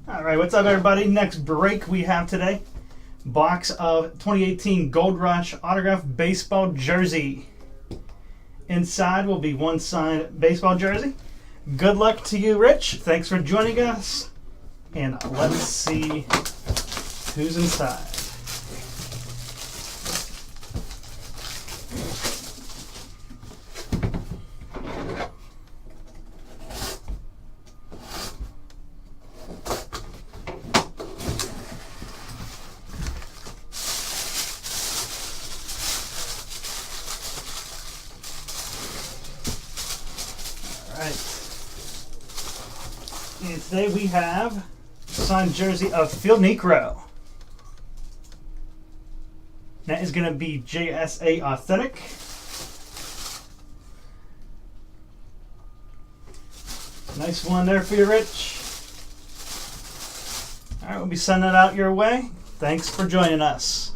All right, what's up, everybody? Next break we have today. Box of 2018 Gold Rush autographed baseball jersey. Inside will be one signed baseball jersey. Good luck to you, Rich. Thanks for joining us. And let's see who's inside. And today we have signed jersey of Phil Necro. That is going to be JSA Authentic. Nice one there for you, Rich. All right, we'll be sending it out your way. Thanks for joining us.